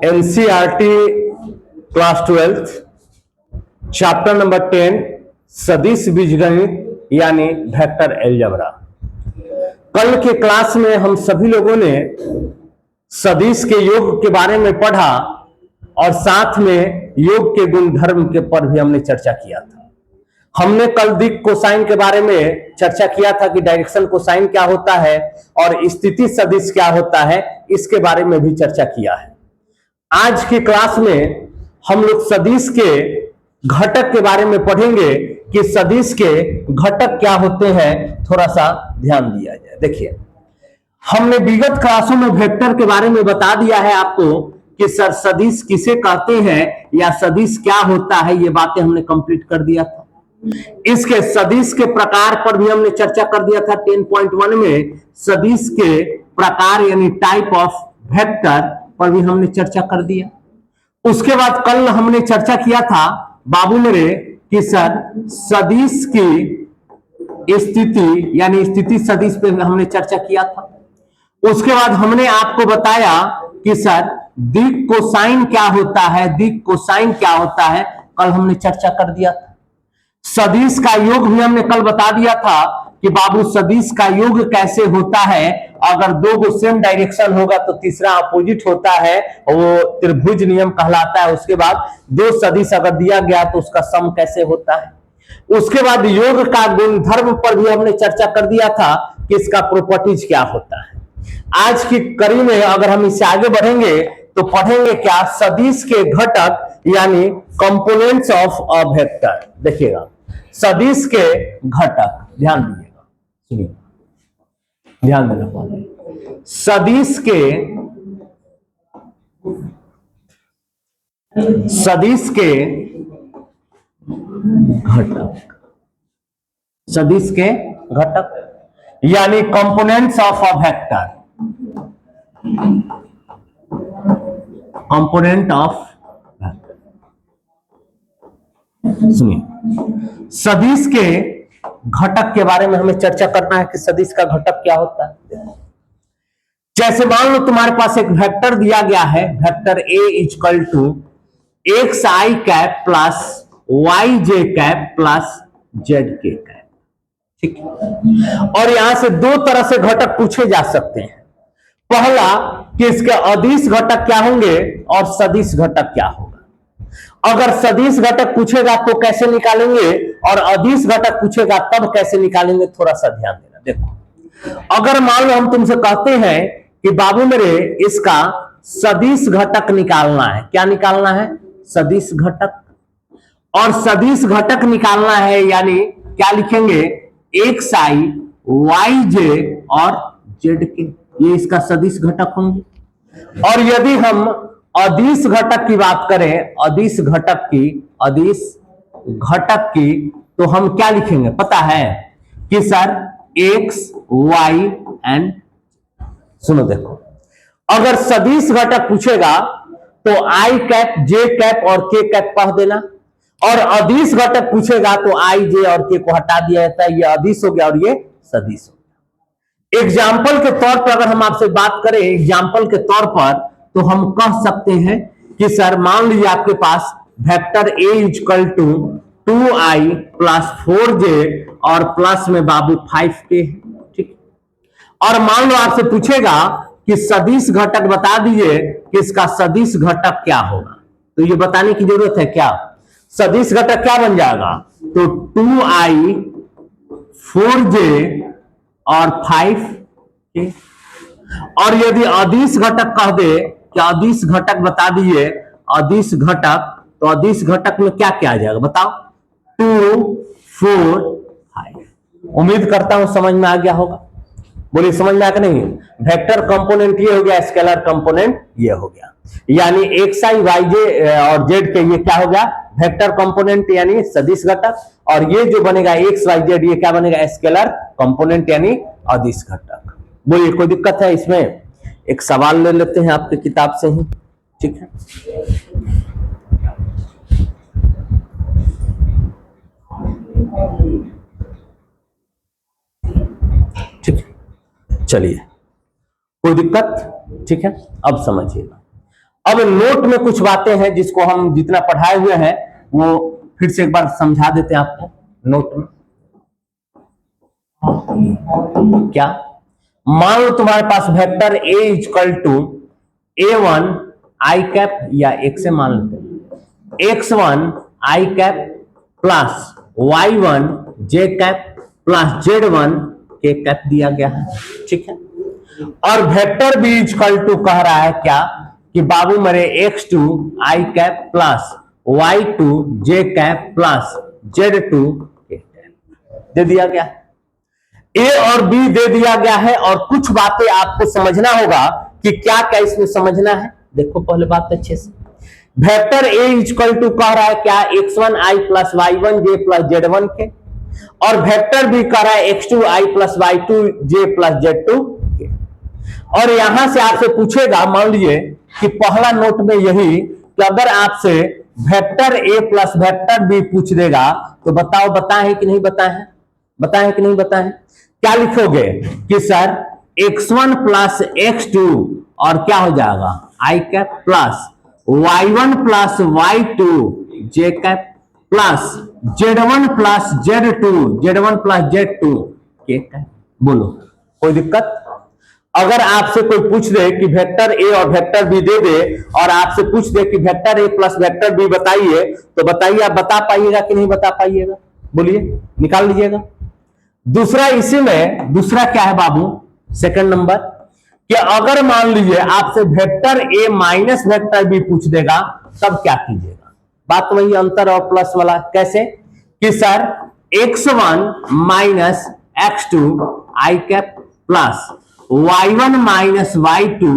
NCERT class 12 chapter number 10 सदिश बीजगणित यानी वेक्टर अलजेब्रा। कल के क्लास में हम सभी लोगों ने सदिश के योग के बारे में पढ़ा और साथ में योग के गुणधर्म के पर भी हमने चर्चा किया था। हमने कल दिक् कोसाइन के बारे में चर्चा किया था कि डायरेक्शन कोसाइन क्या होता है और स्थिति सदिश क्या होता है, इसके बारे में भी चर्चा किया है। आज की क्लास में हम लोग सदिश के घटक के बारे में पढ़ेंगे कि सदिश के घटक क्या होते हैं, थोड़ा सा ध्यान दिया जाए। देखिए, हमने विगत क्लासों में वेक्टर के बारे में बता दिया है आपको कि सर सदिश किसे कहते हैं या सदिश क्या होता है, ये बातें हमने कंप्लीट कर दिया था। इसके सदिश के प्रकार पर भी हमने चर्चा कर दिया था। 10.1 में सदिश के प्रकार यानी टाइप ऑफ वेक्टर पर भी हमने चर्चा कर दिया। उसके बाद कल हमने चर्चा किया था बाबू मेरे कि सर सदिश की स्थिति यानी स्थिति सदिश पे हमने चर्चा किया था। उसके बाद हमने आपको बताया कि सर दिक् कोसाइन क्या होता है, दिक् कोसाइन क्या होता है, कल हमने चर्चा कर दिया था। सदिश का योग भी हमने कल बता दिया था कि बाबू सदिश का योग कैसे होता है। अगर दो गो सेम डायरेक्शन होगा तो तीसरा अपोजिट होता है, वो त्रिभुज नियम कहलाता है। उसके बाद दो सदिश अगर दिया गया तो उसका सम कैसे होता है। उसके बाद योग का गुणधर्म पर भी हमने चर्चा कर दिया था कि इसका प्रॉपर्टीज क्या होता है। आज की कड़ी में अगर हम इससे आगे बढ़ेंगे तो पढ़ेंगे क्या, सदिश के घटक यानी कंपोनेंट्स ऑफ अ वेक्टर। देखिएगा, सदिश के घटक, ध्यान दीजिएगा, सुनिए, ध्यान देना पड़ेगा। सदिश के घटक, सदिश के घटक यानी components of a vector, component of vector. सुनिए, सदिश के घटक के बारे में हमें चर्चा करना है कि सदिश का घटक क्या होता है। जैसे मान लो तुम्हारे पास एक वेक्टर दिया गया है, vector A equal to X I cap plus Y J cap plus Z K cap, ठीक है। और यहां से दो तरह से घटक पूछे जा सकते हैं। पहला कि इसके अदिश घटक क्या होंगे और सदिश घटक क्या होगा। अगर सदिश घटक पूछेगा तो कैसे निकालेंगे और अदिश घटक पूछेगा तब कैसे निकालेंगे, थोड़ा सा ध्यान देना। देखो, अगर मान लो हम तुमसे कहते हैं कि बाबू मेरे इसका सदिश घटक निकालना है, क्या निकालना है, सदिश घटक। और सदिश घटक निकालना है यानी क्या लिखेंगे, एक्स आई वाई जे और जेड के, ये इसका सदिश घटक होंगे। और यदि हम अदिश घटक की बात करें, अदिश घटक की तो हम क्या लिखेंगे पता है कि सर एक्स वाई एंड, सुनो देखो, अगर सदिश घटक पूछेगा तो आई कैप जे कैप और के कैप कह देना, और अदिश घटक पूछेगा तो आई जे और के को हटा दिया जाता है। ये अदिश हो गया और ये सदिश हो गया। एग्जाम्पल के तौर पर अगर हम आपसे बात करें, एग्जाम्पल के तौर पर, तो हम कह सकते हैं कि सर मान लीजिए आपके पास vector A equal to 2i plus 4j और प्लस में बाबू 5k, ठीक। और मान लो आपसे पूछेगा कि सदिश घटक बता दीजिए कि इसका सदिश घटक क्या होगा, तो ये बताने की जरूरत है क्या, सदिश घटक क्या बन जाएगा, तो 2i 4j और 5k। और यदि अदिश घटक कह दे कि अदिश घटक बता दीजिए, अदिश घटक, तो अदिश घटक में क्या क्या आ जाएगा बताओ, 2 4 5। उम्मीद करता हूं समझ में आ गया होगा। बोलिए समझ में आया कि नहीं। वेक्टर कंपोनेंट ये हो गया, स्केलर कंपोनेंट ये हो गया, यानी एक्स आई वाई जे और जेड के ये क्या हो गया, वेक्टर कंपोनेंट यानी सदिश घटक। और ये जो बनेगा एक्स वाई जेड, ये क्या बनेगा, स्केलर कंपोनेंट यानी अदिश घटक। बोलिए कोई दिक्कत है इसमें। एक सवाल ले लेते हैं आपके किताब से ही, ठीक है। ठीक है, चलिए कोई दिक्कत, ठीक है। अब समझिएगा, अब नोट में कुछ बातें हैं जिसको हम जितना पढ़ाए हुए हैं वो फिर से एक बार समझा देते हैं आपको नोट में। क्या मान लो तुम्हारे पास vector a equal to a1 I cap या x से मान लेते हैं x1 I cap plus y1 j cap plus z1 k cap दिया गया है, ठीक है। और वेक्टर b इक्वल टू कह रहा है क्या कि बाबू मेरे x2 I cap plus y2 j cap plus z2 k cap दे दिया गया है। ए और बी दे दिया गया है और कुछ बातें आपको समझना होगा कि क्या क्या इसमें समझना है। देखो पहले बात अच्छे से, वेक्टर ए इक्वल टू कह रहा है क्या x1 आई plus y1 j plus z1 के, और वेक्टर बी कह रहा है x2 आई plus y2 j plus z2 के। और यहां से आपसे पूछेगा, मान लीजिए कि पहला नोट में यही कि अगर आपसे vector A plus vector B पूछ देगा तो बताओ बताए हैं कि नहीं बताए हैं, बताए हैं कि नहीं बताए हैं। क्या लिखोगे कि सर x1 प्लस x2 और क्या हो जाएगा I cap plus y1 plus y2 j cap plus z1 plus z1 plus z2 k cap. बोलो कोई दिक्कत? अगर आपसे कोई पूछ दे कि वेक्टर ए और वेक्टर बी दे दे और आपसे पूछ दे कि vector A plus vector B बताइए तो बताइए आप बता पाइएगा कि नहीं बता पाइएगा? बोलिए, निकाल लीजिएगा। दूसरा इसी में दूसरा क्या है बाबू, सेकंड नंबर, कि अगर मान लीजिए आपसे vector A minus vector B पूछ देगा तब क्या कीजिएगा? बात वही अंतर और प्लस वाला। कैसे कि sir x1 minus x2 I cap plus y1 minus y2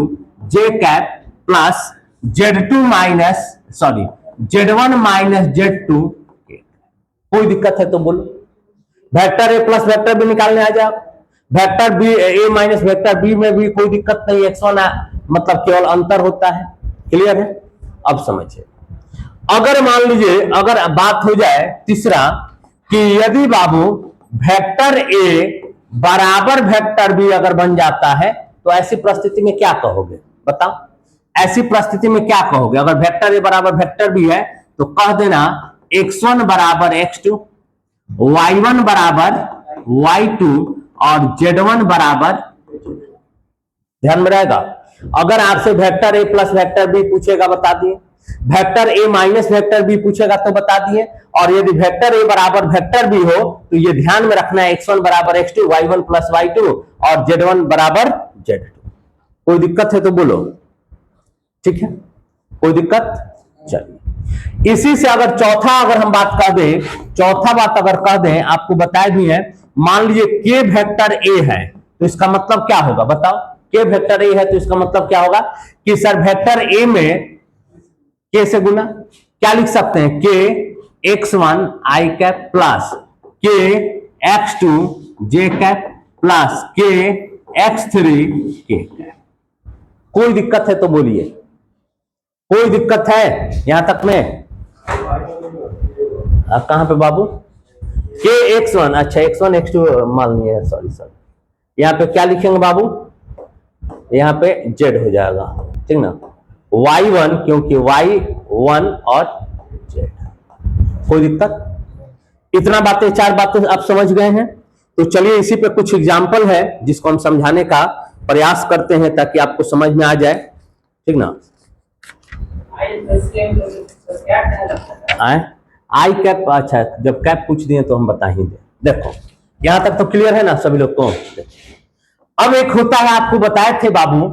j cap plus z2 minus z1 minus z2 k। कोई दिक्कत है तो बोलो। Vector A plus vector B निकालने आ जाओ, vector B A minus vector B में भी कोई दिक्कत नहीं, x1 मतलब केवल अंतर होता है। क्लियर है? अब समझिए, अगर मान लीजिए अगर बात हो जाए तीसरा कि यदि बाबू वेक्टर ए बराबर वेक्टर बी अगर बन जाता है तो ऐसी परिस्थिति में क्या कहोगे? बताओ, ऐसी परिस्थिति में क्या कहोगे? अगर वेक्टर ए बराबर वेक्टर बी है तो कह देना x1 बराबर x2, y1 बराबर y2 और z1 बराबर, ध्यान में रहेगा। अगर आपसे vector A plus vector B पूछेगा बता दिए, vector A minus vector B पूछेगा तो बता दिए, और यदि वेक्टर ए बराबर वेक्टर बी हो तो ये ध्यान में रखना है x1 बराबर x2, y1 प्लस y2 और z1 बराबर z2। कोई दिक्कत है तो बोलो, ठीक है? कोई दिक्कत? चलिए, इसी से अगर चौथा अगर हम बात कर दें, चौथा बात अगर कह दें, आपको बताया भी है, मान लीजिए के वेक्टर ए है तो इसका मतलब क्या होगा? बताओ, के वेक्टर ए है तो इसका मतलब क्या होगा कि सर वेक्टर ए में के से गुना क्या लिख सकते हैं? के x1 आई कैप प्लस के x2 j कैप प्लस के x3 k कैप। कोई दिक्कत है तो बोलिए, कोई दिक्कत है यहां तक में? कहां पे बाबू? के x1, अच्छा x1 x2 मान लिया, सॉरी यहां पे क्या लिखेंगे बाबू? यहां पे z हो जाएगा, ठीक ना, y1 क्योंकि y1 और z। कोई दिक्कत? इतना बातें, चार बातें आप समझ गए हैं। तो चलिए इसी पे कुछ एग्जाम्पल है जिसको हम समझाने का प्रयास करते हैं ताकि आपको समझ में आ जाए, ठीक ना। आई कैप, अच्छा जब कैप पूछ दिए तो हम बता ही दे। देखो यहां तक तो क्लियर है ना सभी लोग को? अब एक होता है, आपको बताए थे बाबू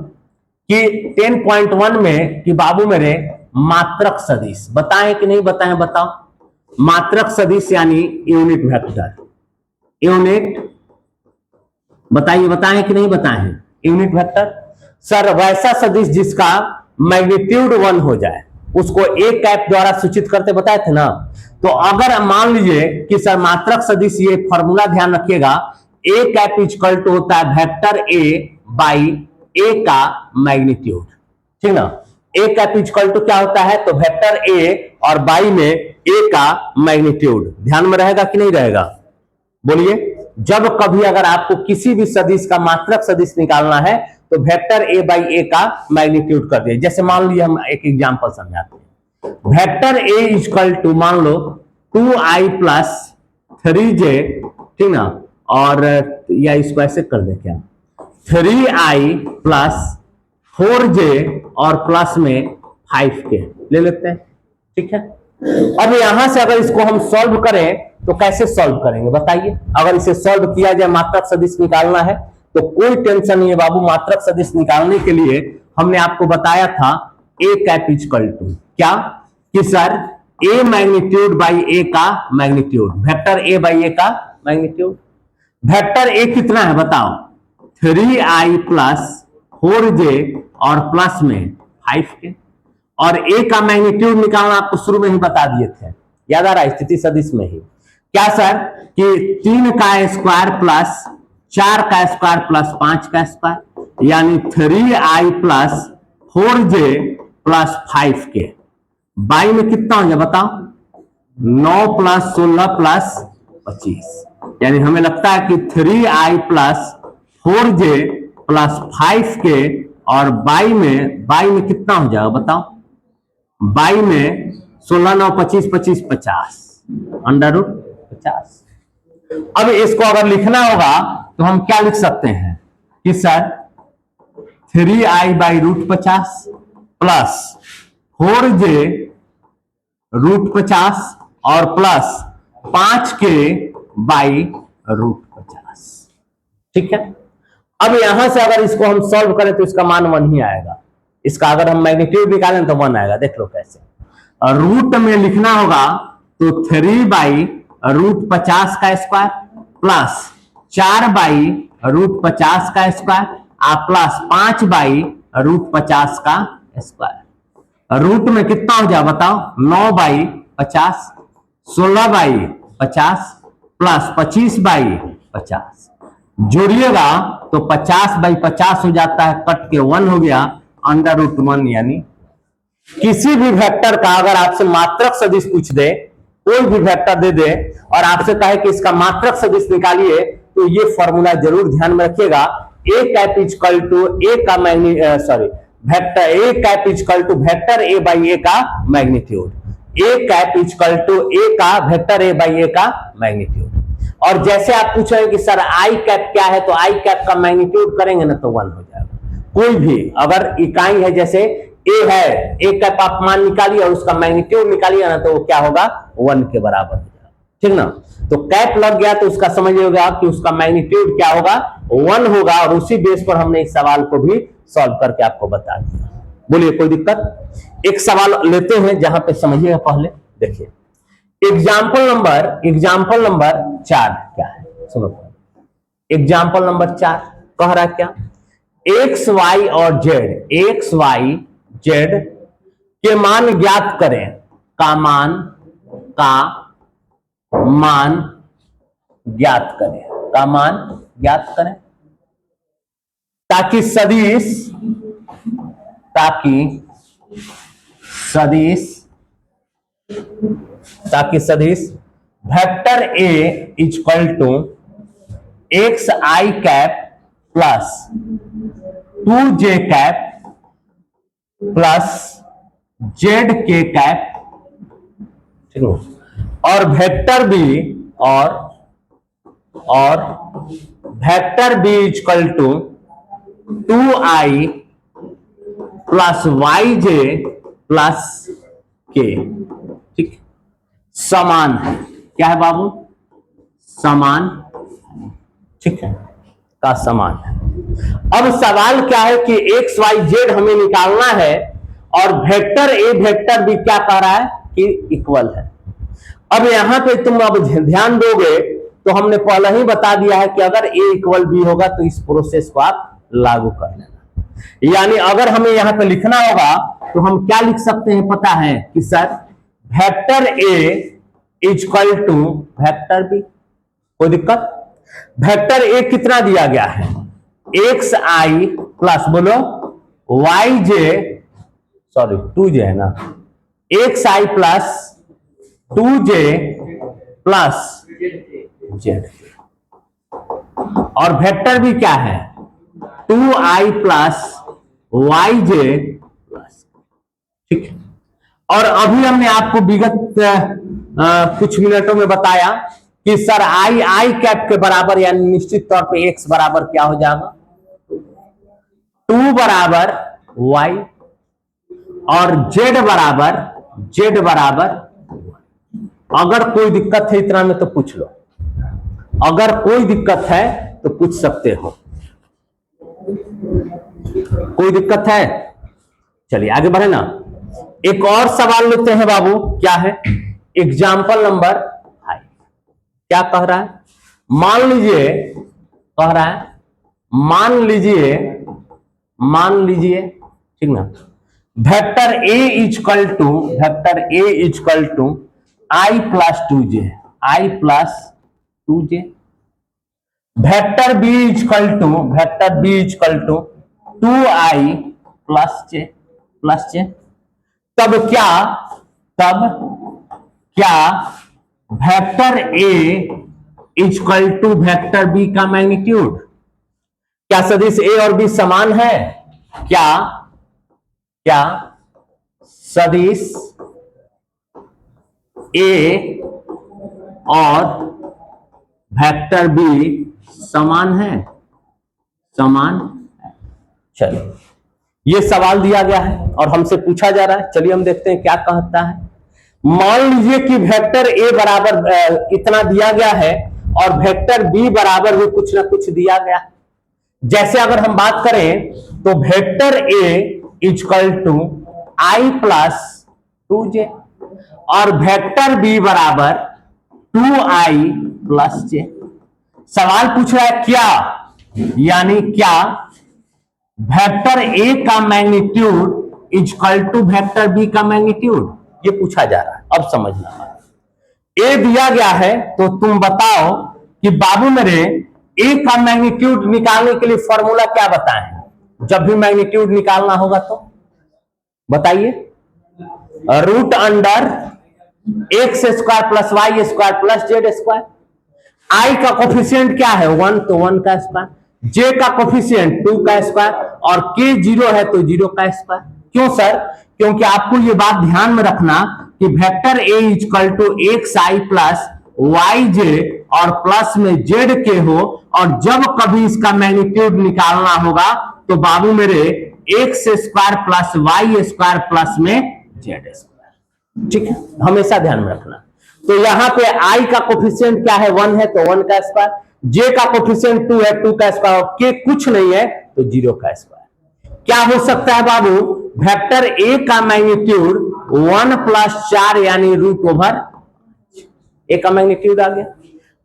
कि 10.1 में कि बाबू मेरे मात्रक सदिश, बताएं कि नहीं बताएं? बताओ, मात्रक सदिश यानी यूनिट वेक्टर, यूनिट, बताइए बताएं कि नहीं बताएं? यूनिट वेक्टर सर वैसा सदिश जिसका मैग्नीट्यूड 1 हो जाए उसको ए कैप द्वारा सूचित करते बताए थे ना। तो अगर मान लीजिए कि सर मात्रक सदिश, ये फॉर्मूला ध्यान रखिएगा, ए कैप इक्वल टू होता है वेक्टर ए बाई ए का मैग्नीट्यूड, ठीक ना। ए कैप इक्वल टू क्या होता है? तो वेक्टर ए और बाई में ए का मैग्नीट्यूड। ध्यान में रहेगा कि नहीं रहेगा? बोलिए, जब कभी अगर आपको किसी भी सदिश का मात्रक सदिश निकालना है तो वेक्टर ए बाई ए का मैग्नीट्यूड कर दिया। जैसे मान लीजिए हम एक एग्जांपल समझाते हैं, वेक्टर ए इक्वल टू मान लो 2i प्लस 3j, ठीक ना, और या इसको ऐसे कर दे क्या, 3i प्लस 4j और प्लस में 5k ले लेते हैं, ठीक है। अब यहां से अगर इसको हम सॉल्व करें तो कैसे सॉल्व करेंगे बताइए। अगर इसे सॉल्व किया जाए, मात्रक सदिश निकालना है तो कोई टेंशन नहीं है बाबू। मात्रक सदिश निकालने के लिए हमने आपको बताया था ए कैप इक्वल टू क्या, कि sir A magnitude by A का magnitude, vector A by A का मैग्नीट्यूड। वेक्टर ए कितना है बताओ, 3i प्लस 4j और प्लस में 5k, और ए का मैग्नीट्यूड निकालना आपको शुरू में ही बता दिए थे, याद आ रहा है, स्थिति सदिश में ही। क्या सर कि 3 का स्क्वायर प्लस 4 का स्क्वायर प्लस 5 का स्क्वायर, यानी 3i plus 4j plus 5k। By में कितना हो गया बताओ, 9 प्लस 16 प्लस 25, यानी हमें लगता है कि 3i plus 4j plus 5k, और बाई में कितना हो जाएगा बताओ, बाई में 16 9 25 25 50 अंडर रूट 50। अब इसको अगर लिखना होगा तो हम क्या लिख सकते हैं कि sir 3i by root 50 plus 4j root 50 और प्लस 5k बाई रूट 50, ठीक है। अब यहां से अगर इसको हम सॉल्व करें तो इसका मान 1 ही आएगा। इसका अगर हम मैग्नीट्यूड निकालें तो 1 आएगा, देख लो कैसे। रूट में लिखना होगा तो 3 बाई रूट 50 का स्क्वायर प्लस 4 बाई रूट 50 का स्क्वायर प्लस 5 बाई रूट 50 का स्क्वायर। रूट में कितना हो जाए बताओ, 9 बाई 50, 16 बाई 50 प्लस 25 बाई 50, जोड़िएगा तो 50 बाई 50 हो जाता है, कट के 1 हो गया, अंडर रूट 1। यानी किसी भी वेक्टर का अगर आपसे मात्रक सदिश पूछ दे, कोई भी वेक्टर दे दे और आपसे कहे कि इसका मात्रक सदिश निकालिए, तो ये फॉर्मूला जरूर ध्यान में रखिएगा। A cap equal to A का vector A cap equal to vector A by A का magnitude, A cap equal to A का वेक्टर ए बाई ए का मैग्नीट्यूड। और जैसे आप पूछ रहे हैं कि सर आई कैप क्या है, तो आई कैप का मैग्नीट्यूड करेंगे ना तो 1 हो जाएगा। कोई भी अगर इकाई है, जैसे ए है, ए कैप आप मान निकालिए और उसका मैग्नीट्यूड निकालिए ना, तो वो क्या होगा, 1 के बराबर हो जाएगा, ठीक ना। तो कैप लग गया तो उसका समझिएगा कि उसका मैग्नीट्यूड क्या होगा, 1 होगा। और उसी बेस पर हमने इस सवाल को भी सॉल्व करके आपको बता दिया। बोलिए कोई दिक्कत। एक सवाल लेते हैं जहां पे समझिएगा पहले, देखिए एग्जाम्पल नंबर 4 क्या है, सुनो। एग्जाम्पल नंबर 4 कह रहा है क्या, एक्स वाई और जेड के मान ज्ञात करें, का मान ज्ञात करें, ताकि सदिश vector A equal to X I cap plus 2j cap plus Z K cap, ठीक है, और vector B equal to 2i plus yj plus k, ठीक, समान है। क्या है बाबू, समान, ठीक है, का समान है। अब सवाल क्या है कि एक्स वाई जेड हमें निकालना है और वेक्टर ए वेक्टर बी क्या कह रहा है कि इक्वल है। अब यहां पे तुम अब ध्यान दोगे तो हमने पहले ही बता दिया है कि अगर ए इक्वल बी होगा तो इस प्रोसेस को आप लागू कर लेना। यानी अगर हमें यहां पे लिखना होगा तो हम क्या लिख सकते हैं पता है कि sir vector A equal to vector B. कोई दिक्कत। वेक्टर ए कितना दिया गया है, एक्स आई प्लस बोलो वाई जे, सॉरी 2j है ना, X I plus 2j plus Z, और वेक्टर भी क्या है 2i प्लस yj प्लस, ठीक है। और अभी हमने आपको विगत कुछ मिनटों में बताया कि सर आई कैप के बराबर यानी निश्चित तौर पे x बराबर क्या हो जाएगा, 2 बराबर y और z बराबर अगर कोई दिक्कत है इतना में तो पूछ लो, अगर कोई दिक्कत है तो पूछ सकते हो। कोई दिक्कत है? चलिए आगे बढ़े ना। एक और सवाल लेते हैं बाबू, क्या है एग्जाम्पल नंबर 5। क्या कह रहा है, मान लीजिए, कह रहा है मान लीजिए ठीक ना, vector a equal to i plus 2j, vector b equal to 2i plus j। तब क्या vector a equal to vector b का मैग्नीट्यूड, क्या सदिश a और b समान है? क्या सदिश a और वेक्टर b समान है? चलिए ये सवाल दिया गया है और हमसे पूछा जा रहा है, चलिए हम देखते हैं क्या कहता है। मान लीजिए कि वेक्टर a बराबर इतना दिया गया है और वेक्टर b बराबर भी कुछ ना कुछ दिया गया है। जैसे अगर हम बात करें तो vector a equal to i plus 2j और वेक्टर b बराबर 2i प्लस j। सवाल पूछ रहा है क्या, यानी क्या वेक्टर a का magnitude equal to vector b का मैग्नीट्यूड, ये पूछा जा रहा है। अब समझना, a दिया गया है तो तुम बताओ कि बाबू मेरे a का मैग्नीट्यूड निकालने के लिए फॉर्मूला क्या बताएं, जब भी मैग्नीट्यूड निकालना होगा तो बताइए। Root under X square plus Y square plus Z square. I का कोफिशिएंट क्या है 1, तो 1 का स्क्वायर, जे का कोफिशिएंट 2 का स्क्वायर और के 0 है तो 0 का स्क्वायर। क्यों सर? क्योंकि आपको ये बात ध्यान में रखना कि vector A equal to X I plus Y J और प्लस में जेड के हो, और जब कभी इसका मैग्नीट्यूड निकालना होगा तो बाबू मेरे X square plus Y square plus में जेड स्क्वायर, ठीक है, हमेशा ध्यान में रखना। तो यहां पे आई का कोफिशिएंट क्या है 1 है तो 1 का स्क्वायर, जे का कोफिशिएंट 2 है 2 का स्क्वायर, के कुछ नहीं है तो 0 का स्क्वायर। क्या हो सकता है बाबू, वेक्टर ए का मैग्नीट्यूड 1 प्लस 4 यानी रूट ओवर ए का मैग्नीट्यूड आ गया।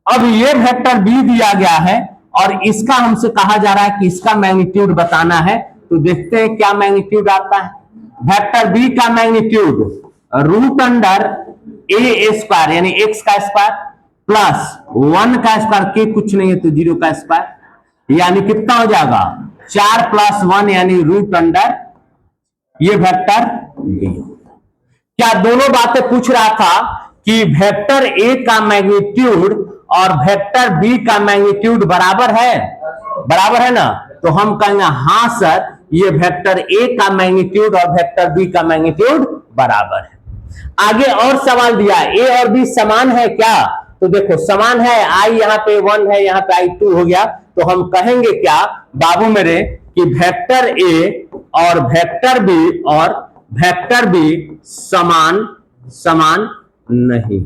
अब ये वेक्टर बी दिया गया है और इसका हमसे कहा जा रहा है कि इसका मैग्नीट्यूड बताना है, तो देखते हैं क्या मैग्नीट्यूड आता है। वेक्टर बी का मैग्नीट्यूड रूट अंडर ए स्क्वायर यानी एक्स का स्क्वायर प्लस 1 का स्क्वायर, के कुछ नहीं है तो 0 का स्क्वायर, यानी कितना हो जाएगा 4 प्लस 1 यानी रूट अंडर ये वेक्टर बी। क्या दोनों बातें पूछ रहा था कि वेक्टर ए का मैग्नीट्यूड और वेक्टर बी का मैग्नीट्यूड बराबर है ना, तो हम कहेंगे हां सर ये वेक्टर ए का मैग्नीट्यूड और वेक्टर बी का मैग्नीट्यूड बराबर है। आगे और सवाल दिया ए और बी समान है क्या, तो देखो समान है, आई यहाँ पे 1 है यहाँ पे आई 2 हो गया, तो हम कहेंगे क्या बाबू मेरे कि वेक्टर ए और वेक्टर बी समान नहीं।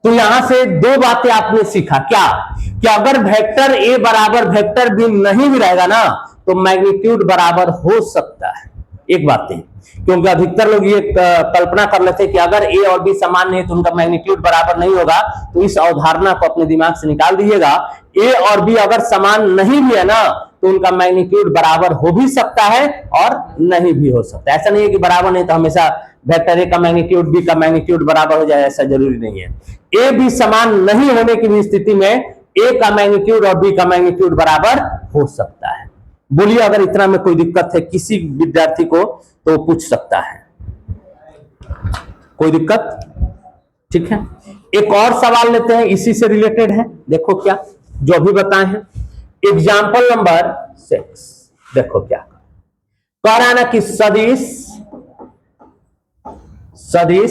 तो यहां से दो बातें आपने सीखा, क्या कि अगर वेक्टर ए बराबर वेक्टर बी नहीं भी रहेगा ना तो मैग्नीट्यूड बराबर हो सकता है। एक बात है, क्योंकि अधिकतर लोग ये कल्पना कर लेते हैं कि अगर ए और बी समान नहीं तो उनका मैग्नीट्यूड बराबर नहीं होगा, तो इस अवधारणा को अपने दिमाग से निकाल दीजिएगा। ए और बी अगर समान नहीं भी है ना तो उनका मैग्नीट्यूड बराबर हो भी सकता है और नहीं भी हो सकता है। ऐसा नहीं है कि बराबर नहीं तो हमेशा वेक्टर ए का मैग्नीट्यूड बी का मैग्नीट्यूड बराबर हो जाए, ऐसा जरूरी नहीं है। ए बी समान नहीं होने की स्थिति में ए का मैग्नीट्यूड और बी का मैग्नीट्यूड बराबर हो सकता है। बोलिए अगर इतना में कोई दिक्कत है किसी विद्यार्थी को तो पूछ सकता है, कोई दिक्कत? ठीक है, एक और सवाल लेते हैं, इसी से रिलेटेड है। देखो क्या जो अभी बताए हैं, एग्जाम्पल नंबर 6 देखो क्या कह रहा है ना कि सदिश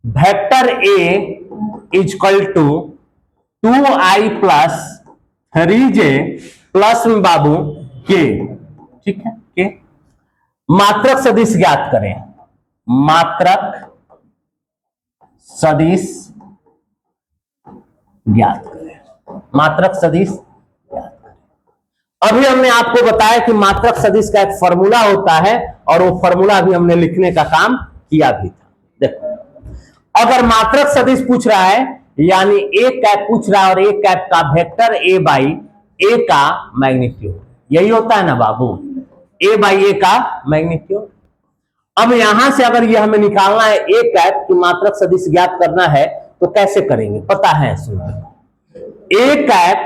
vector A equal to 2i plus 3j plus में बाबू के, ठीक है, के मात्रक सदिश ज्ञात करें, मात्रक सदिश ज्ञात करें, मात्रक सदिश ज्ञात करें। अभी हमने आपको बताया कि मात्रक सदिश का एक फॉर्मूला होता है और वो फॉर्मूला भी हमने लिखने का काम किया भी था। देखो अगर मात्रक सदिश पूछ रहा है यानी ए कैप पूछ रहा है और ए कैप का वेक्टर ए बाई ए का मैग्नीट्यूड, यही होता है ना बाबू, ए बाई ए का मैग्नीट्यूड। अब यहां से अगर ये हमें निकालना है ए कैप की मात्रक सदिश ज्ञात करना है तो कैसे करेंगे पता है, सुनिए। ए कैप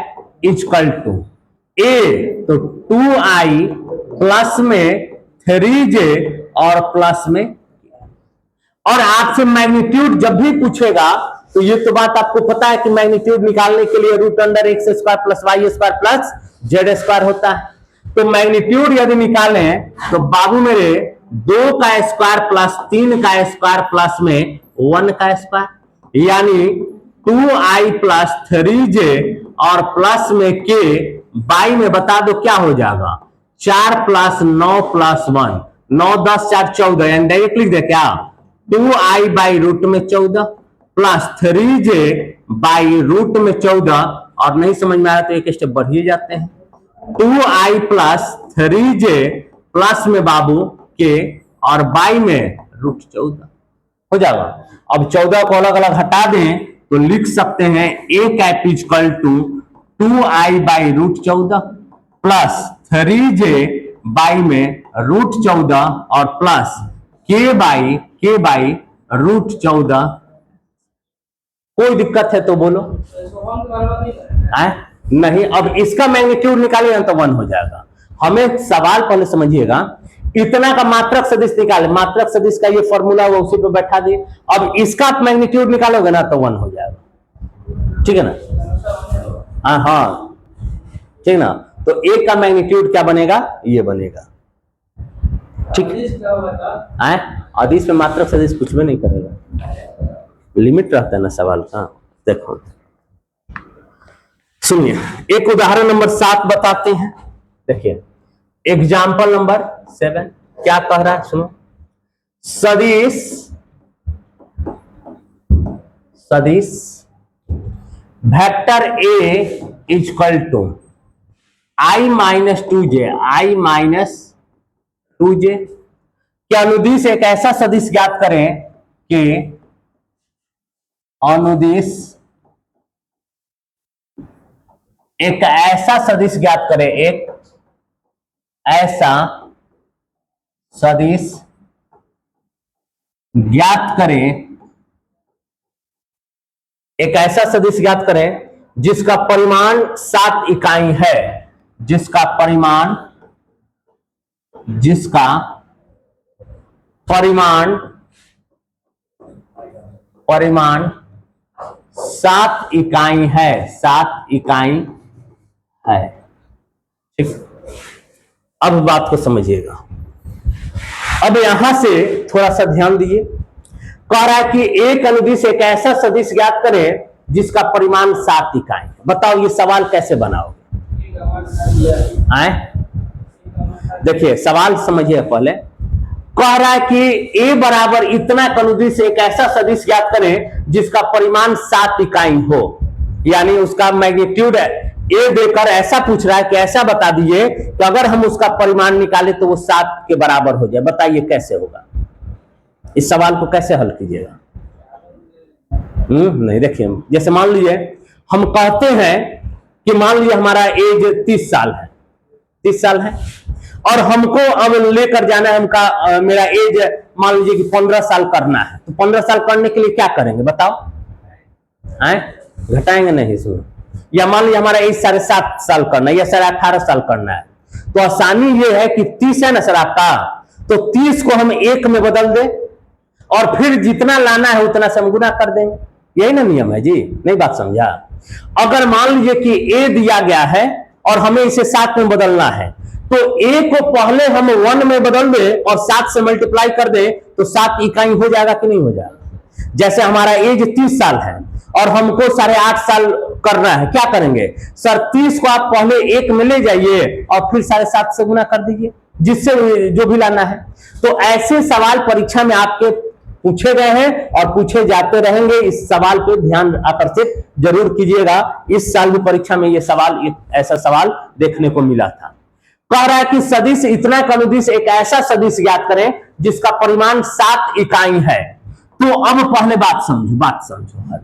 इजकल टू ए तो 2i प्लस में 3j और प्लस में, और आपसे मैग्नीट्यूड जब भी पूछेगा तो ये तो बात आपको पता है कि मैग्नीट्यूड निकालने के लिए root under X square plus Y square plus Z square होता है। तो मैग्नीट्यूड यदि निकालें तो बाबू मेरे 2 का स्क्वायर प्लस 3 का स्क्वायर प्लस में 1 का स्क्वायर, यानी 2i प्लस 3j और प्लस में k, बाई में बता दो क्या हो जाएगा, 4 प्लस 9 प्लस 1, 9 10 4 14, यानी डायरेक्ट लिख दे क्या, 2i बाई रूट में 14 प्लस 3j बाई रूट में 14, और नहीं समझ में आया तो एक स्टेप बढ़िए जाते हैं, 2i प्लस 3j प्लस में बाबू के और बाई में रूट 14 हो जाएगा। अब 14 को अलग अलग हटा दें तो लिख सकते हैं A cap equal to 2i by root 14 plus 3j by में रूट 14 और प्लस के बाई रूट 14। कोई दिक्कत है तो बोलो, नहीं। अब इसका मैग्नीट्यूड निकालिए तो 1 हो जाएगा। हमें सवाल पहले समझिएगा, इतना का मात्रक सदिश निकाले, मात्रक सदिश का ये फॉर्मूला वो उसी पे बैठा दिए। अब इसका मैग्नीट्यूड निकालोगे ना तो 1 हो जाएगा, ठीक है ना, हाँ ठीक ना। तो एक का मैग्नीट्यूड क्या बनेगा, ये बनेगा, ठीक है। अदिश में मात्रक सदिश कुछ भी नहीं करेगा, लिमिट रहता है ना सवाल का। देखो सुनिए, एक उदाहरण नंबर 7 बताते हैं। देखिए एग्जाम्पल नंबर 7 क्या कह रहा है, सुनो। सदिश vector A equal to i minus 2j, i minus 2j के अनुदिश एक ऐसा सदिश ज्ञात करें कि अनुदिश एक ऐसा सदिश ज्ञात करें, एक ऐसा सदिश ज्ञात करें, एक ऐसा सदिश ज्ञात करें जिसका परिमाण 7 इकाई है, जिसका परिमाण 7 इकाई है, 7 इकाई है, ठीक। अब बात को समझिएगा। अब यहां से थोड़ा सा ध्यान दीजिए, कह रहा है कि एक अनुदिश एक ऐसा सदिश ज्ञात करें जिसका परिमाण 7 इकाई। बताओ ये सवाल कैसे बनाओगे? देखिए सवाल समझिए पहले। कह रहा है कि a बराबर इतना अनुदिश एक ऐसा सदिश ज्ञात करें जिसका परिमाण 7 इकाई हो, यानी उसका मैग्नीट्यूड ए देकर ऐसा पूछ रहा है कि ऐसा बता दीजिए कि अगर हम उसका परिमाण निकाले तो वो 7 के बराबर हो जाए। बताइए कैसे होगा, इस सवाल को कैसे हल कीजिएगा? नहीं, देखिए जैसे मान लीजिए हम कहते हैं कि मान लीजिए हमारा एज 30 साल है, 30 साल है और हमको अब लेकर जाना है, हमका मेरा एज मान लीजिए कि 15 साल करना है, तो 15 साल करने के लिए क्या करेंगे बताओ? घटाएंगे नहीं इसमें। या मान लीजिए हमारा एज 7.5 साल करना है या 18.5 साल करना है, तो आसानी ये है कि 30 है ना सर आपका, तो 30 को हम 1 में बदल दें और फिर जितना लाना है उतना से हम गुना कर देंगे। यही ना नियम है जी, नहीं बात समझा? अगर मान लीजिए कि ए दिया गया है और हमें इसे 7 में बदलना है। तो a को पहले हम 1 में बदल दे और 7 से मल्टीप्लाई कर दे तो 7 इकाई हो जाएगा कि नहीं हो जाएगा। जैसे हमारा एज 30 साल है और हमको 8.5 साल करना है, क्या करेंगे सर, 30 को आप पहले 1 में ले जाइए और फिर 7.5 से गुना कर दीजिए, जिससे जो भी लाना है। तो ऐसे सवाल परीक्षा में आपके पूछे गए हैं और पूछे जाते रहेंगे। इस सवाल पे ध्यान आकर्षित जरूर कीजिएगा। इस साल भी परीक्षा में ये सवाल, ऐसा सवाल देखने को मिला था। कह रहा है कि सदिश इतना का अनुदिश एक ऐसा सदिश ज्ञात करें जिसका परिमाण 7 इकाई है। तो अब पहले बात समझो,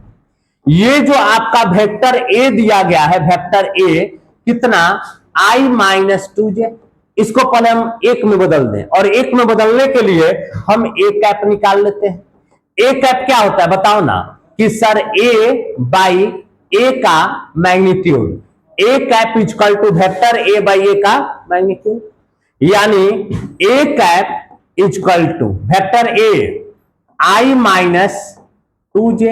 ये जो आपका वेक्टर ए दिया गया है, वेक्टर ए कितना i-2j, इसको पहले हम 1 में बदल दें और 1 में बदलने के लिए हम ए कैप निकाल लेते हैं। ए कैप क्या होता है बताओ ना, कि सर ए बाई ए का magnitude, A cap equal to vector A by A का मैग्नीट्यूड, यानी A cap equal to vector A i-2j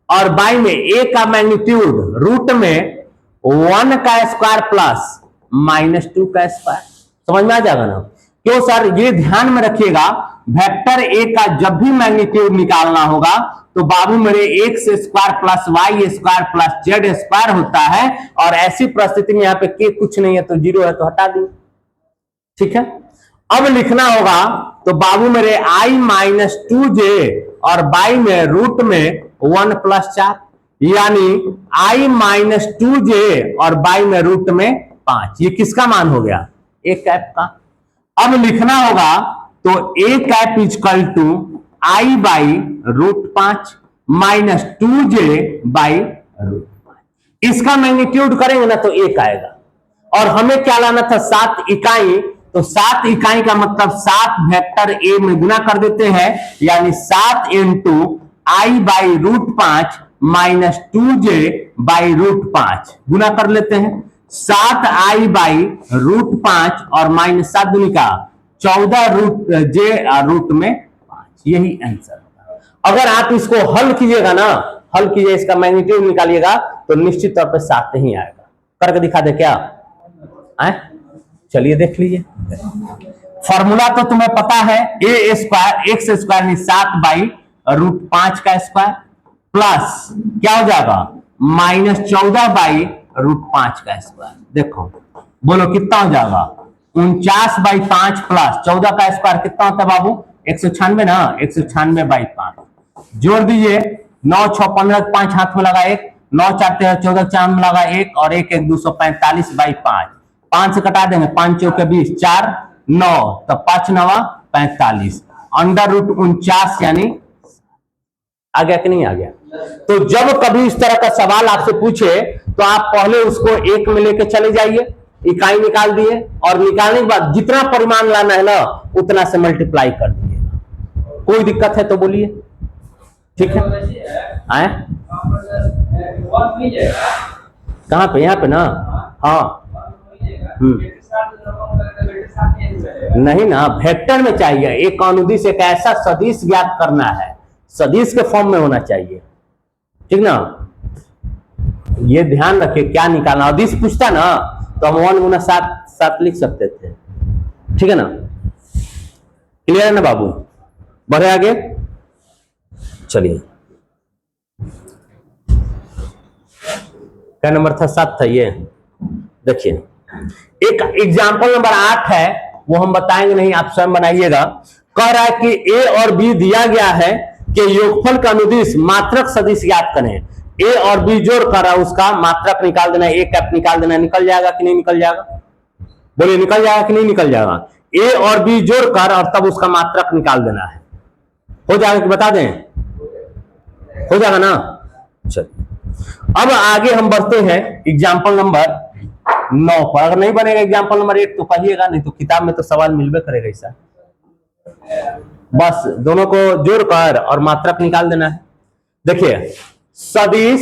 और बाई में ए का मैग्नीट्यूड रूट में 1 का स्क्वायर प्लस -2 का स्क्वायर। समझ में आ जाएगा ना। क्यों सर, ये ध्यान में रखिएगा, वेक्टर ए का जब भी मैग्नीट्यूड निकालना होगा तो बाबू मेरे x square plus Y square plus Z square होता है, और ऐसी परिस्थिति में यहाँ पे k कुछ नहीं है तो 0 है तो हटा दी। ठीक है, अब लिखना होगा तो बाबू मेरे i-2j और बाई में रूट में 1 + 4, यानी i-2j और बाई में रूट में 5। ये किसका मान हो गया, ए कैप का। अब लिखना होगा तो A cap equal to i by root 5 -2j by root 5। इसका मैग्नीट्यूड करेंगे ना तो 1 आएगा, और हमें क्या लाना था 7 इकाई, तो 7 इकाई का मतलब 7 वेक्टर ए में गुना कर देते हैं, यानी 7 into i by root 5 -2j by root 5 गुना कर लेते हैं। 7i बाई रूट 5 और -7 दूनी का 14 रूट j रूट में 5, यही आंसर। अगर आप इसको हल कीजिएगा ना, हल कीजिए, इसका मैग्नीट्यूड निकालिएगा तो निश्चित तौर पे 7 ही आएगा। करके दिखा दे क्या आए? चलिए देख लीजिए। फॉर्मूला तो तुम्हें पता है, ए स्क्वायर एक्स स्क्वायर नहीं 7 बाई रूट 5 का स्क्वायर प्लस क्या हो जाएगा -14 बाई रूट 5 का स्क्वायर। देखो बोलो कितना हो जाएगा, 49 बाई 5 प्लस 14 का स्क्वायर कितना होता है बाबू, 196 ना, 196 बाई 5। जोड़ दीजिए, 9 6 15 5 हाथ में लगा 1, 9 4 13 14 4 में लगा 1 और 1 1 245 बाई 5। 5 से कटा देंगे, 5 चौके 20, 4 9 तो 5 9 45 अंडर रूट 49, यानी आ गया कि नहीं आ गया। तो जब कभी इस तरह का सवाल आपसे पूछे तो आप पहले उसको 1 में लेके चले जाइए, इकाई निकाल दिए, और निकालने के बाद जितना परिमाण लाना है ना उतना से मल्टीप्लाई कर दीजिएगा। कोई दिक्कत है तो बोलिए, ठीक है। आए कहां पे, यहाँ पे ना, हाँ नहीं ना, वेक्टर में चाहिए। एक अनुदिश एक ऐसा सदिश ज्ञात करना है, सदिश के फॉर्म में होना चाहिए, ठीक ना। ये ध्यान रखिए क्या निकालना, अदिश पूछता ना तो हम 1 गुना 7 लिख सकते थे, ठीक है ना। क्लियर है ना बाबू, बढ़े आगे चलिए। क्या नंबर था, 7 था ये। देखिए एक एग्जाम्पल नंबर 8 है, वो हम बताएंगे नहीं, आप स्वयं बनाइएगा। कह रहा है कि ए और बी दिया गया है कि योगफल का अनुदिश मात्रक सदिश ज्ञात करें। ए और बी जोड़ कर उसका मात्रक निकाल देना, ए कैप निकाल देना। निकल जाएगा कि नहीं निकल जाएगा, बोलिए निकल जाएगा कि नहीं निकल जाएगा। ए और बी जोड़ कर और तब उसका मात्रक निकाल देना है। हो जाएगा कि बता दें, हो जाएगा ना। चलिए अब आगे हम बढ़ते हैं एग्जाम्पल नंबर 9 पर। अगर नहीं बनेगा एग्जाम्पल नंबर 8 तो कहिएगा, नहीं तो किताब में तो सवाल मिलबे करेगा ऐसा। बस दोनों को जोड़कर और मात्रक निकाल देना है। देखिए सदिश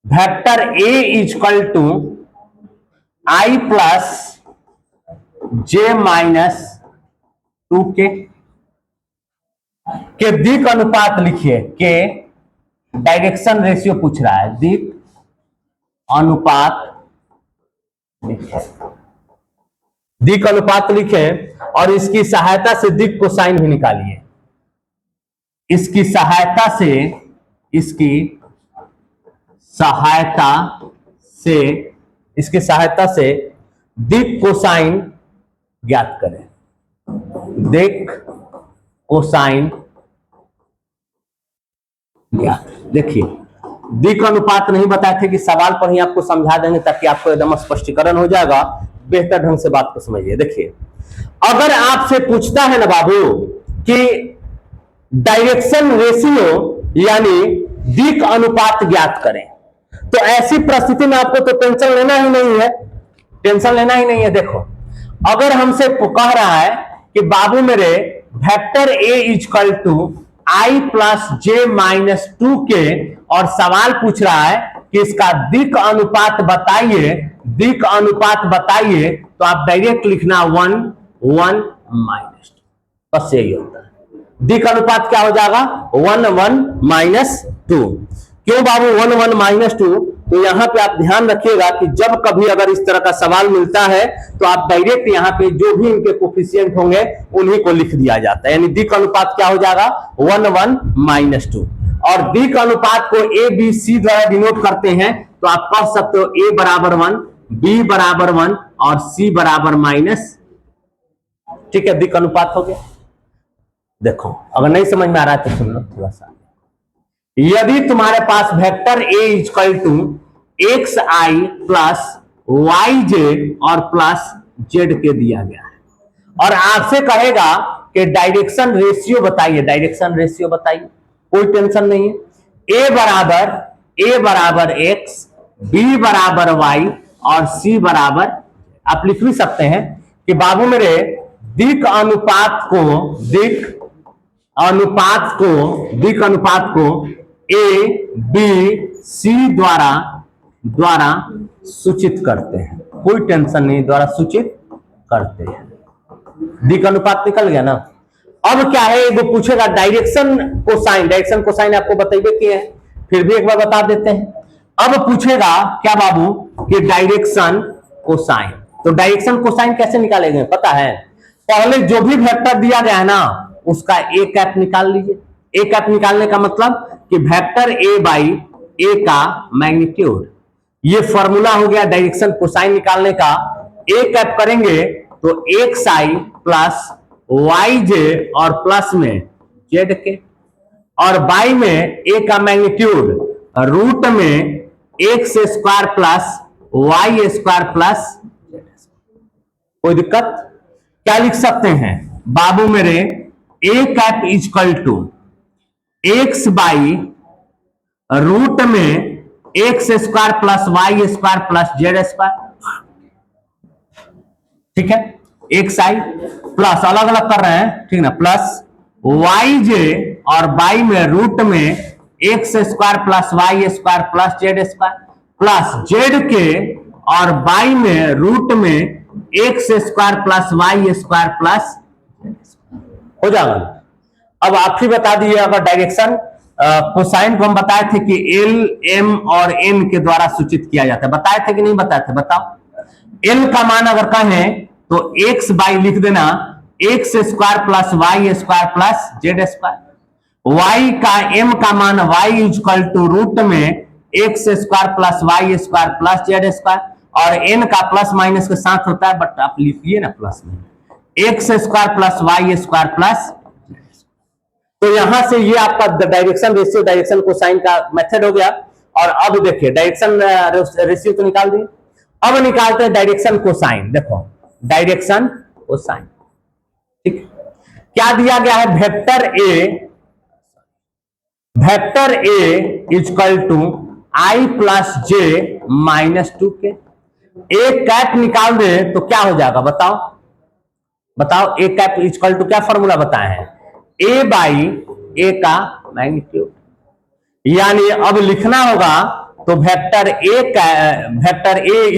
vector A equal to i plus j minus 2 के दिक अनुपात लिखिए, के डायरेक्शन रेशियो पूछ रहा है, दिक अनुपात लिखे, दिक अनुपात लिखे और इसकी सहायता से दिक कोसाइन भी निकालिए। इसकी सहायता से, इसकी सहायता से, इसकी सहायता से दिक कोसाइन ज्ञात करें। दिक कोसाइन ज्ञात। देखिए दिक अनुपात नहीं बताए थे कि सवाल पर ही आपको समझा देंगे ताकि आपको एकदम स्पष्टीकरण हो जाएगा, बेहतर ढंग से बात को समझिए। देखिए अगर आपसे पूछता है ना बाबू कि डायरेक्शन रेशियो यानी दिक अनुपात ज्ञात करें, तो ऐसी परिस्थिति में आपको तो टेंशन लेना ही नहीं है, टेंशन लेना ही नहीं है। देखो अगर हमसे कह रहा है कि बाबू मेरे vector A equal to I plus J minus 2k और सवाल पूछ रहा है कि इसका दिक अनुपात बताइए, दिक अनुपात बताइए, तो आप डायरेक्ट लिखना 1 1 माइनस 2, बस यही होता है। दिक अनुपात क्या हो जाएगा 1 1 माइनस 2। क्यों बाबू 1 1 माइनस 2? तो यहां पे आप ध्यान रखिएगा कि जब कभी अगर इस तरह का सवाल मिलता है तो आप डायरेक्ट यहां पे जो भी इनके कोफिशिएंट होंगे उन्हीं को लिख दिया जाता है, यानी दिक अनुपात क्या हो जाएगा 1 1 माइनस 2। और दिक अनुपात को ए बी सी द्वारा डिनोट करते हैं, तो आप कह सकते हो ए बराबर 1, बी बराबर 1 और सी बराबर माइनस। ठीक है, दिक अनुपात हो गया। देखो अगर नहीं समझ में आ रहा है तो सुन लो थोड़ा सा। यदि तुम्हारे पास vector A equal to X I plus Y J और प्लस जेड के दिया गया है और आपसे कहेगा कि डायरेक्शन रेशियो बताइए, डायरेक्शन रेशियो बताइए, कोई टेंशन नहीं है। ए बराबर एक्स, बी बराबर वाई और सी बराबर, आप लिख भी सकते हैं कि बाबू मेरे दिक अनुपात को, दिक अनुपात को ए बी सी द्वारा सूचित करते हैं, कोई टेंशन नहीं, द्वारा सूचित करते हैं। दिक अनुपात निकल गया ना। अब क्या है वो पूछेगा डायरेक्शन कोसाइन, डायरेक्शन कोसाइन आपको बताइए किए हैं, फिर भी एक बार बता देते हैं। अब पूछेगा क्या बाबू कि डायरेक्शन कोसाइन, तो डायरेक्शन कोसाइन कैसे निकालेंगे पता है? पहले जो भी वेक्टर दिया गया है ना उसका ए कैप निकाल लीजिए। ए कैप निकालने का मतलब कि वेक्टर ए बाई ए का मैग्नीट्यूड, ये फॉर्मूला हो गया डायरेक्शन कोसाइन निकालने का। ए कैप करेंगे तो x I plus Y J और प्लस में जेड के, और बाई में ए का मैग्नीट्यूड रूट में X square plus Y square plus. कोई दिक्कत? क्या लिख सकते हैं बाबू मेरे A cap equal to X by root में X square plus Y square plus Z square. ठीक है, एक्स आई प्लस अलग अलग कर रहे हैं, ठीक ना, प्लस वाई जे और बाई में रूट में X square plus Y square plus Z square plus Z के और बाई में रूट में X square plus Y square plus हो जाएगा। अब आप ही बता दीजिए, अगर डायरेक्शन कोसाइन को हम बताए थे कि एल एम और एन के द्वारा सूचित किया जाता है, बताए थे कि नहीं बताए थे? बताओ। एल का मान अगर कहें तो एक्स बाई लिख देना X square plus Y square plus Z square. Y का एम का मान वाई इक्वल टू रूट में X square plus Y square plus Z square, और एन का प्लस माइनस के साथ होता है, बट आप लिखिए ना प्लस में X square plus Y square plus. तो यहां से ये आपका डायरेक्शन रेशियो, डायरेक्शन कोसाइन का मेथड हो गया। और अब देखिए डायरेक्शन रेशियो तो निकाल दिए, अब निकालते हैं डायरेक्शन कोसाइन। देखो डायरेक्शन कोसाइन, ठीक, क्या दिया गया है? Vector A equal to I plus J minus 2k। A cap निकाल दे तो क्या हो जाएगा बताओ, बताओ। ए कैप इक्वल टू क्या फॉर्मूला बताए हैं? ए बाई ए का मैग्नीट्यूड, यानी अब लिखना होगा तो वेक्टर ए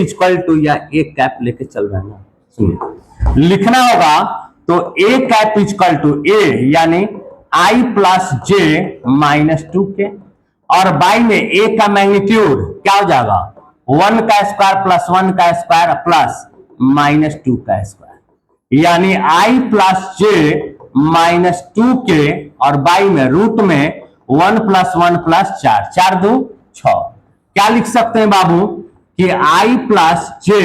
इक्वल टू, या ए कैप लेके चल रहे हैं ना, सुनिए, लिखना होगा तो ए कैप इक्वल टू ए यानी आई प्लस जे माइनस 2k, और बाई में ए का मैग्नीट्यूड क्या हो जाएगा, 1 का स्क्वायर प्लस 1 का स्क्वायर प्लस -2 का स्क्वायर, यानी i प्लस जे माइनस 2 के और बाई में रूट में 1 प्लस 1 प्लस 4, 4 2 6। क्या लिख सकते हैं बाबू कि i प्लस जे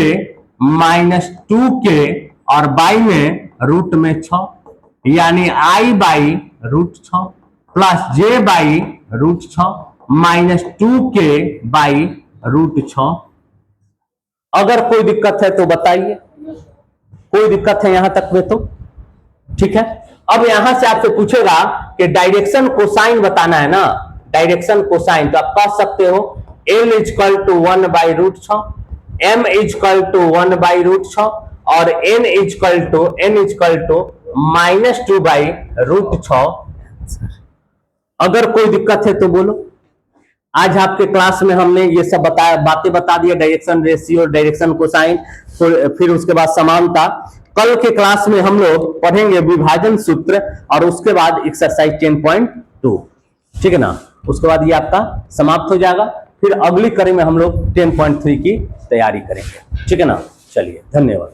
माइनस 2 के और बाई में रूट में 6, यानी i by root 6 plus J by root 6 minus 2 के बाई रूट 6। अगर कोई दिक्कत है तो बताइए, कोई दिक्कत है यहां तक में तो ठीक है। अब यहां से आपसे पूछेगा कि डायरेक्शन कोसाइन बताना है ना, डायरेक्शन कोसाइन, तो आप कह सकते हो L equal to 1 by root 6, M equal to 1 by root 6 और N equal to -2 by root 6। अगर कोई दिक्कत है तो बोलो। आज आपके क्लास में हमने ये सब बातें बता दिया, डायरेक्शन रेशियो, डायरेक्शन कोसाइन, फिर उसके बाद समानता। कल के क्लास में हम लोग पढ़ेंगे विभाजन सूत्र और उसके बाद एक्सरसाइज 10.2, ठीक है ना। उसके बाद ये आपका समाप्त हो जाएगा, फिर अगली कड़ी में हम लोग 10.3 की तैयारी करेंगे, ठीक है ना। चलिए, धन्यवाद।